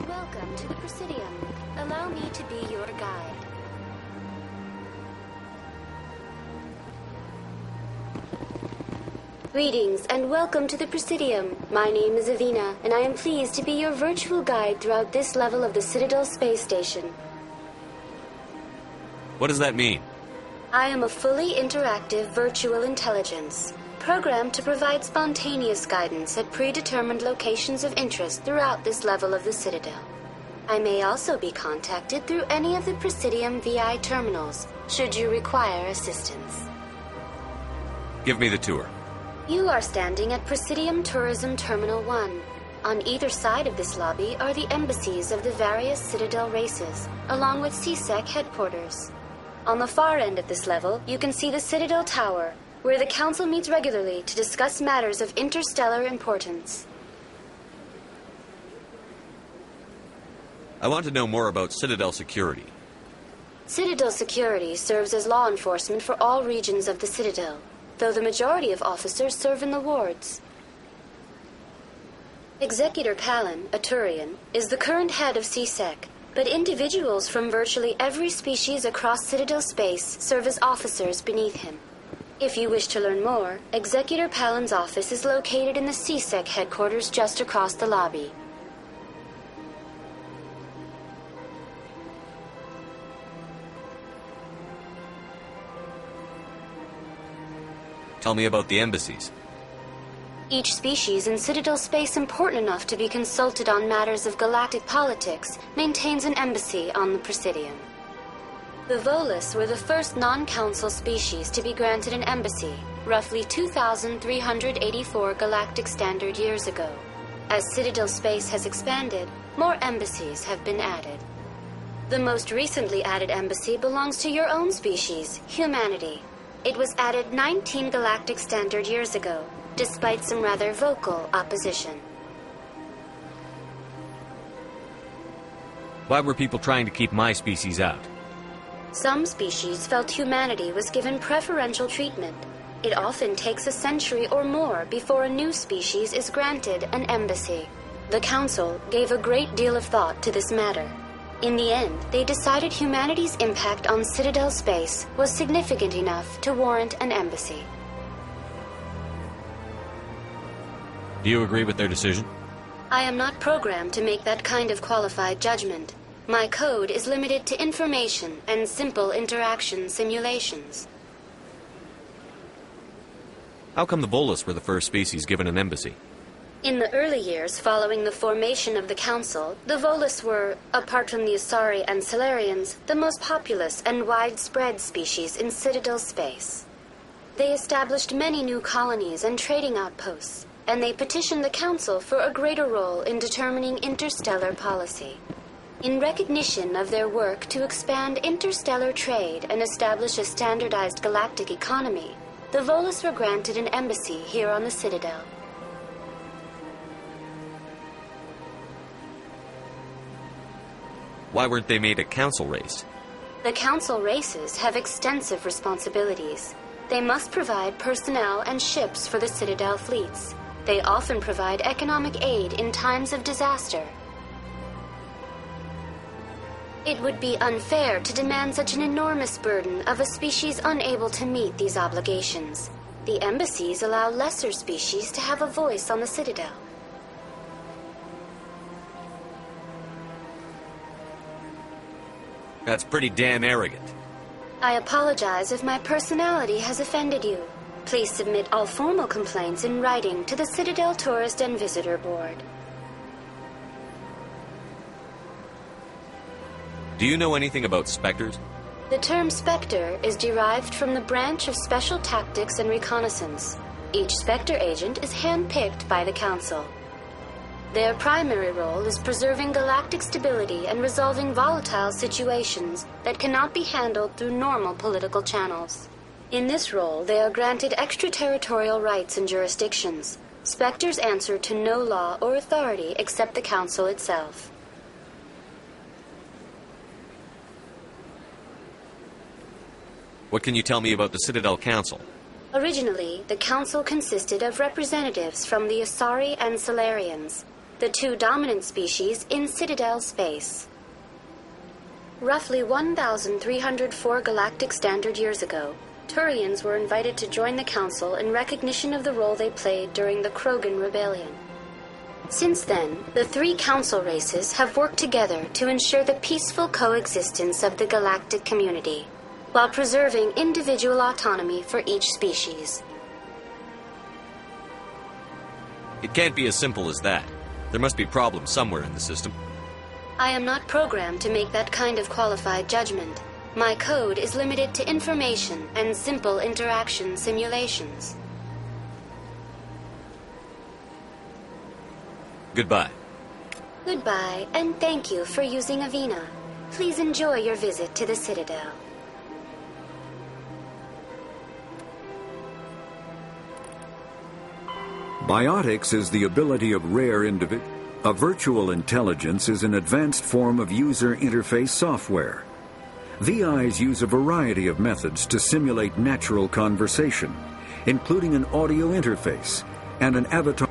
Welcome to the Presidium. Allow me to be your guide. Greetings and welcome to the Presidium. My name is Avina, and I am pleased to be your virtual guide throughout this level of the Citadel Space Station. What does that mean? I am a fully interactive virtual intelligence, programmed to provide spontaneous guidance at predetermined locations of interest throughout this level of the Citadel. I may also be contacted through any of the Presidium VI terminals, should you require assistance. Give me the tour. You are standing at Presidium Tourism Terminal 1. On either side of this lobby are the embassies of the various Citadel races, along with CSEC headquarters. On the far end of this level, you can see the Citadel Tower, where the Council meets regularly to discuss matters of interstellar importance. I want to know more about Citadel security. Citadel security serves as law enforcement for all regions of the Citadel, though the majority of officers serve in the wards. Executor Palin, a Turian, is the current head of CSEC, but individuals from virtually every species across Citadel space serve as officers beneath him. If you wish to learn more, Executor Palin's office is located in the CSEC headquarters just across the lobby. Tell me about the embassies. Each species in Citadel space important enough to be consulted on matters of galactic politics maintains an embassy on the Presidium. The Volus were the first non-council species to be granted an embassy, roughly 2,384 galactic standard years ago. As Citadel space has expanded, more embassies have been added. The most recently added embassy belongs to your own species, humanity. It was added 19 galactic standard years ago, despite some rather vocal opposition. Why were people trying to keep my species out? Some species felt humanity was given preferential treatment. It often takes a century or more before a new species is granted an embassy. The Council gave a great deal of thought to this matter. In the end, they decided humanity's impact on Citadel space was significant enough to warrant an embassy. Do you agree with their decision? I am not programmed to make that kind of qualified judgment. My code is limited to information and simple interaction simulations. How come the Volus were the first species given an embassy? In the early years following the formation of the Council, the Volus were, apart from the Asari and Solarians, the most populous and widespread species in Citadel space. They established many new colonies and trading outposts, and they petitioned the Council for a greater role in determining interstellar policy. In recognition of their work to expand interstellar trade and establish a standardized galactic economy, the Volus were granted an embassy here on the Citadel. Why weren't they made a council race? The Council races have extensive responsibilities. They must provide personnel and ships for the Citadel fleets. They often provide economic aid in times of disaster. It would be unfair to demand such an enormous burden of a species unable to meet these obligations. The embassies allow lesser species to have a voice on the Citadel. That's pretty damn arrogant. I apologize if my personality has offended you. Please submit all formal complaints in writing to the Citadel Tourist and Visitor Board. Do you know anything about specters? The term Spectre is derived from the branch of Special Tactics and Reconnaissance. Each Spectre agent is hand-picked by the Council. Their primary role is preserving galactic stability and resolving volatile situations that cannot be handled through normal political channels. In this role, they are granted extraterritorial rights and jurisdictions. Spectres answer to no law or authority except the Council itself. What can you tell me about the Citadel Council? Originally, the Council consisted of representatives from the Asari and Solarians. the two dominant species in Citadel space. Roughly 1,304 galactic standard years ago, Turians were invited to join the Council in recognition of the role they played during the Krogan Rebellion. Since then, the three Council races have worked together to ensure the peaceful coexistence of the galactic community, while preserving individual autonomy for each species. It can't be as simple as that. There must be problems somewhere in the system. I am not programmed to make that kind of qualified judgment. My code is limited to information and simple interaction simulations. Goodbye. Goodbye, and thank you for using Avina. Please enjoy your visit to the Citadel. Biotics is the ability of rare individuals. A virtual intelligence is an advanced form of user interface software. VIs use a variety of methods to simulate natural conversation, including an audio interface and an avatar.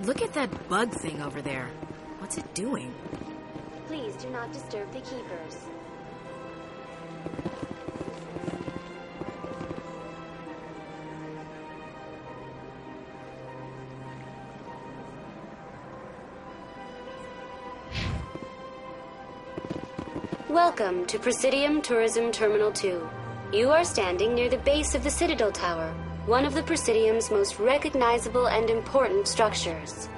Look at that bug thing over there. What's it doing? Please do not disturb the keepers. Welcome to Presidium Tourism Terminal 2. You are standing near the base of the Citadel Tower, one of the Presidium's most recognizable and important structures.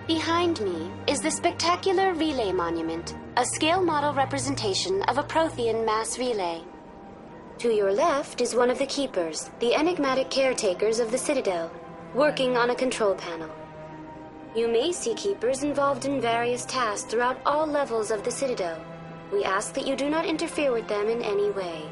Behind me is the spectacular Relay Monument, a scale model representation of a Prothean mass relay. To your left is one of the Keepers, the enigmatic caretakers of the Citadel, working on a control panel. You may see Keepers involved in various tasks throughout all levels of the Citadel. We ask that you do not interfere with them in any way.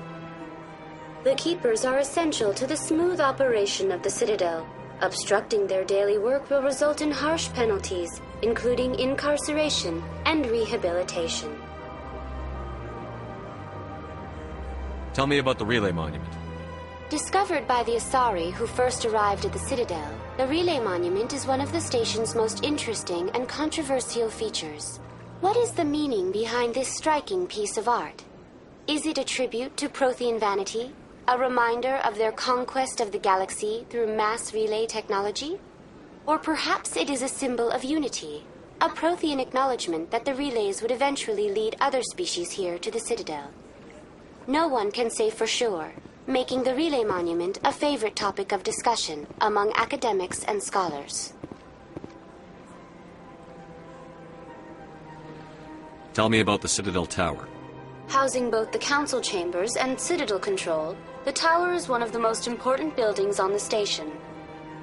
The Keepers are essential to the smooth operation of the Citadel. Obstructing their daily work will result in harsh penalties, including incarceration and rehabilitation. Tell me about the Relay Monument. Discovered by the Asari who first arrived at the Citadel, the Relay Monument is one of the station's most interesting and controversial features. What is the meaning behind this striking piece of art? Is it a tribute to Prothean vanity? A reminder of their conquest of the galaxy through mass relay technology? Or perhaps it is a symbol of unity, a Prothean acknowledgement that the relays would eventually lead other species here to the Citadel. No one can say for sure, making the relay monument a favorite topic of discussion among academics and scholars. Tell me about the Citadel Tower. Housing both the council chambers and Citadel control, the tower is one of the most important buildings on the station.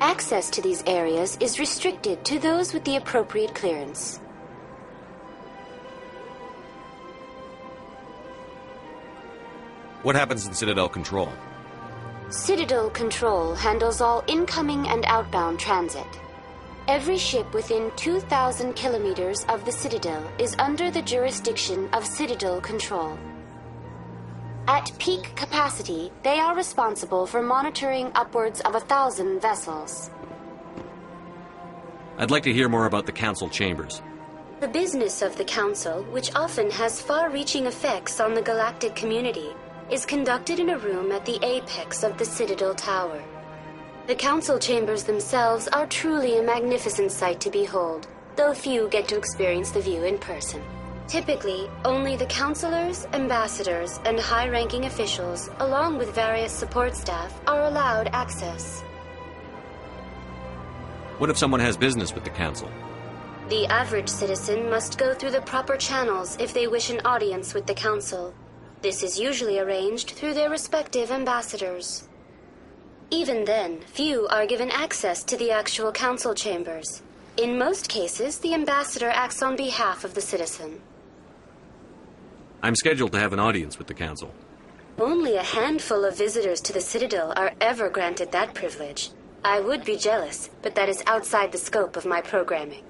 Access to these areas is restricted to those with the appropriate clearance. What happens in Citadel Control? Citadel Control handles all incoming and outbound transit. Every ship within 2,000 kilometers of the Citadel is under the jurisdiction of Citadel Control. At peak capacity, they are responsible for monitoring upwards of 1,000 vessels. I'd like to hear more about the Council Chambers. The business of the Council, which often has far-reaching effects on the galactic community, is conducted in a room at the apex of the Citadel Tower. The Council Chambers themselves are truly a magnificent sight to behold, though few get to experience the view in person. Typically, only the councilors, ambassadors, and high-ranking officials, along with various support staff, are allowed access. What if someone has business with the Council? The average citizen must go through the proper channels if they wish an audience with the Council. This is usually arranged through their respective ambassadors. Even then, few are given access to the actual council chambers. In most cases, the ambassador acts on behalf of the citizen. I'm scheduled to have an audience with the Council. Only a handful of visitors to the Citadel are ever granted that privilege. I would be jealous, but that is outside the scope of my programming.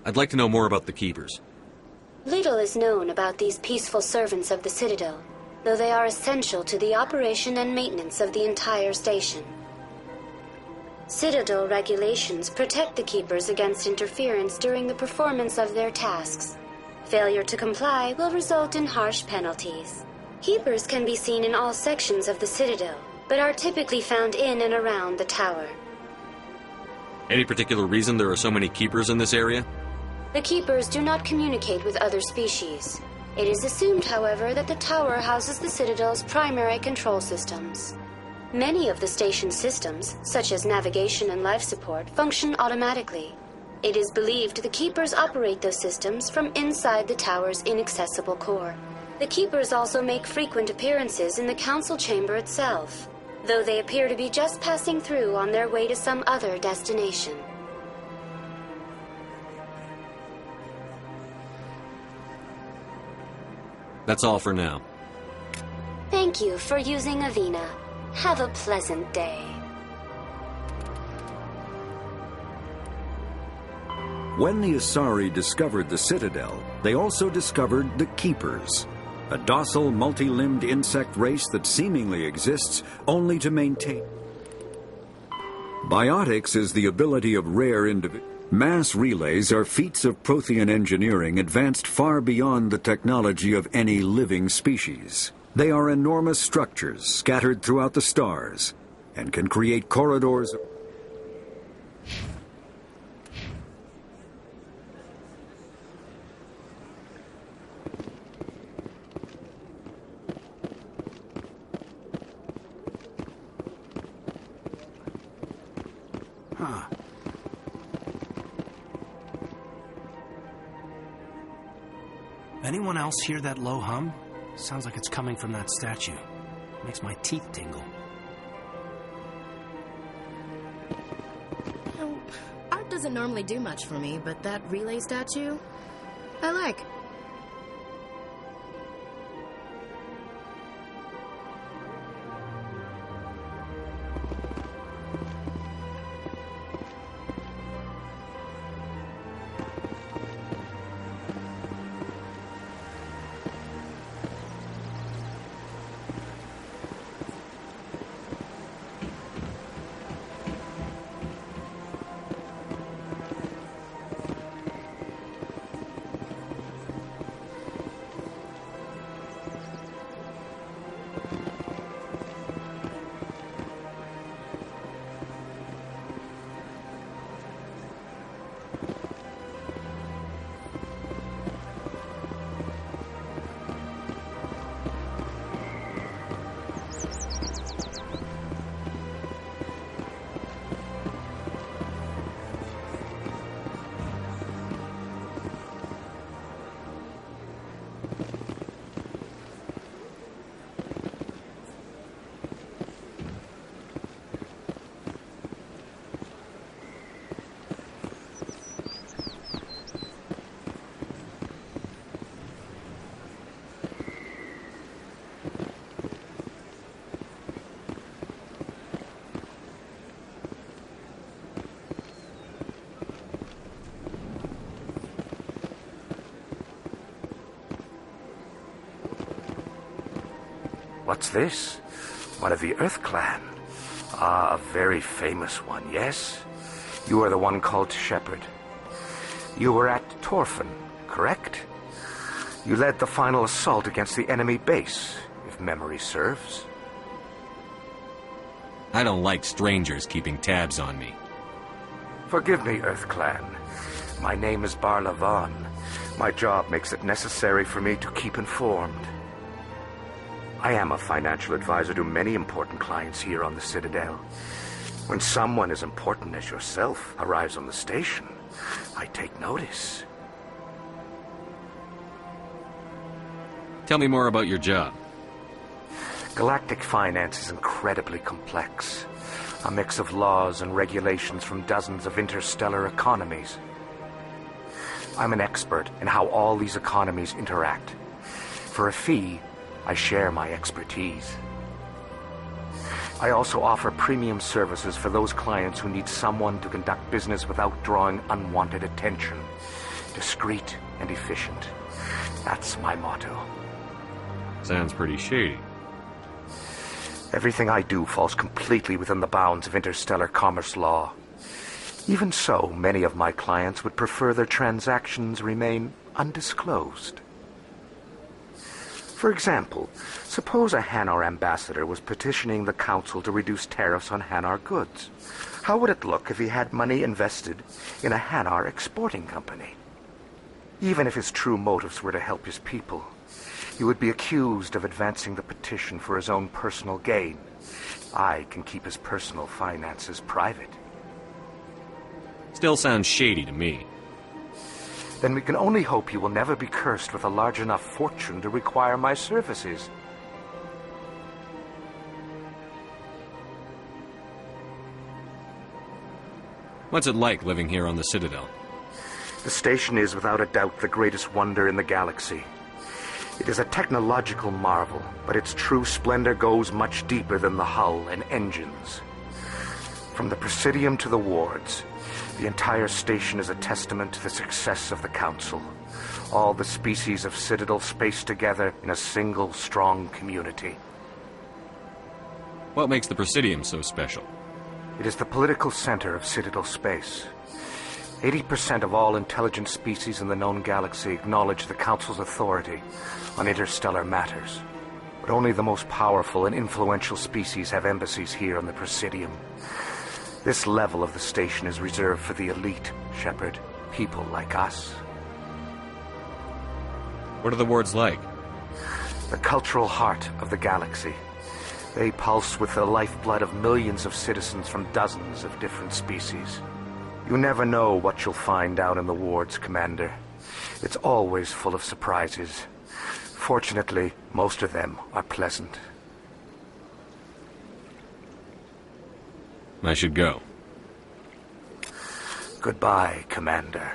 I'd like to know more about the Keepers. Little is known about these peaceful servants of the Citadel, though they are essential to the operation and maintenance of the entire station. Citadel regulations protect the Keepers against interference during the performance of their tasks. Failure to comply will result in harsh penalties. Keepers can be seen in all sections of the Citadel, but are typically found in and around the tower. Any particular reason there are so many Keepers in this area? The Keepers do not communicate with other species. It is assumed, however, that the tower houses the Citadel's primary control systems. Many of the station's systems, such as navigation and life support, function automatically. It is believed the Keepers operate those systems from inside the tower's inaccessible core. The Keepers also make frequent appearances in the council chamber itself, though they appear to be just passing through on their way to some other destination. That's all for now. Thank you for using Avina. Have a pleasant day. When the Asari discovered the Citadel, they also discovered the Keepers, a docile, multi-limbed insect race that seemingly exists only to maintain. Biotics is the ability of rare individuals. Mass relays are feats of Prothean engineering advanced far beyond the technology of any living species. They are enormous structures scattered throughout the stars and can create corridors. Anyone else hear that low hum? Sounds like it's coming from that statue. Makes my teeth tingle. Art doesn't normally do much for me, but that relay statue, I like. What's this? One of the Earth Clan. Ah, a very famous one, yes? You are the one called Shepard. You were at Torfin, correct? You led the final assault against the enemy base, if memory serves. I don't like strangers keeping tabs on me. Forgive me, Earth Clan. My name is Barla Vaughn. My job makes it necessary for me to keep informed. I am a financial advisor to many important clients here on the Citadel. When someone as important as yourself arrives on the station, I take notice. Tell me more about your job. Galactic finance is incredibly complex. A mix of laws and regulations from dozens of interstellar economies. I'm an expert in how all these economies interact. For a fee, I share my expertise. I also offer premium services for those clients who need someone to conduct business without drawing unwanted attention. Discreet and efficient. That's my motto. Sounds pretty shady. Everything I do falls completely within the bounds of interstellar commerce law. Even so, many of my clients would prefer their transactions remain undisclosed. For example, suppose a Hanar ambassador was petitioning the council to reduce tariffs on Hanar goods. How would it look if he had money invested in a Hanar exporting company? Even if his true motives were to help his people, he would be accused of advancing the petition for his own personal gain. I can keep his personal finances private. Still sounds shady to me. Then we can only hope you will never be cursed with a large enough fortune to require my services. What's it like living here on the Citadel? The station is without a doubt the greatest wonder in the galaxy. It is a technological marvel, but its true splendor goes much deeper than the hull and engines. From the Presidium to the wards, the entire station is a testament to the success of the Council. All the species of Citadel spaced together in a single, strong community. What makes the Presidium so special? It is the political center of Citadel space. 80% of all intelligent species in the known galaxy acknowledge the Council's authority on interstellar matters. But only the most powerful and influential species have embassies here on the Presidium. This level of the station is reserved for the elite, Shepard. People like us. What are the wards like? The cultural heart of the galaxy. They pulse with the lifeblood of millions of citizens from dozens of different species. You never know what you'll find down in the wards, Commander. It's always full of surprises. Fortunately, most of them are pleasant. I should go. Goodbye, Commander.